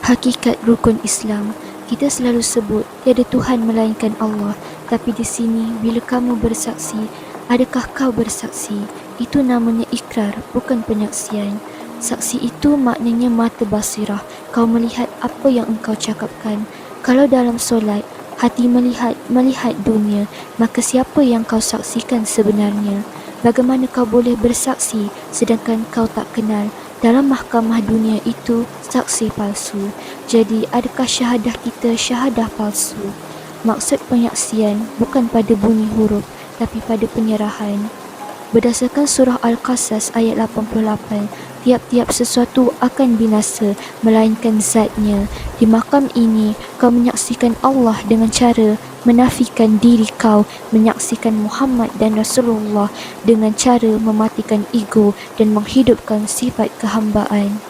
Hakikat rukun Islam. Kita selalu sebut tiada Tuhan melainkan Allah, tapi di sini bila kamu bersaksi, adakah kau bersaksi? Itu namanya ikrar, bukan penyaksian. Saksi itu maknanya mata basirah, kau melihat apa yang engkau cakapkan. Kalau dalam solat, hati melihat dunia, maka siapa yang kau saksikan sebenarnya? Bagaimana kau boleh bersaksi sedangkan kau tak kenal? Dalam mahkamah dunia itu saksi palsu. Jadi adakah syahadah kita syahadah palsu? Maksud penyaksian bukan pada bunyi huruf tapi pada penyerahan. Berdasarkan surah Al-Qasas ayat 88, tiap-tiap sesuatu akan binasa melainkan zatnya. Di makam ini kau menyaksikan Allah dengan cara menafikan diri kau, menyaksikan Muhammad dan Rasulullah dengan cara mematikan ego dan menghidupkan sifat kehambaan.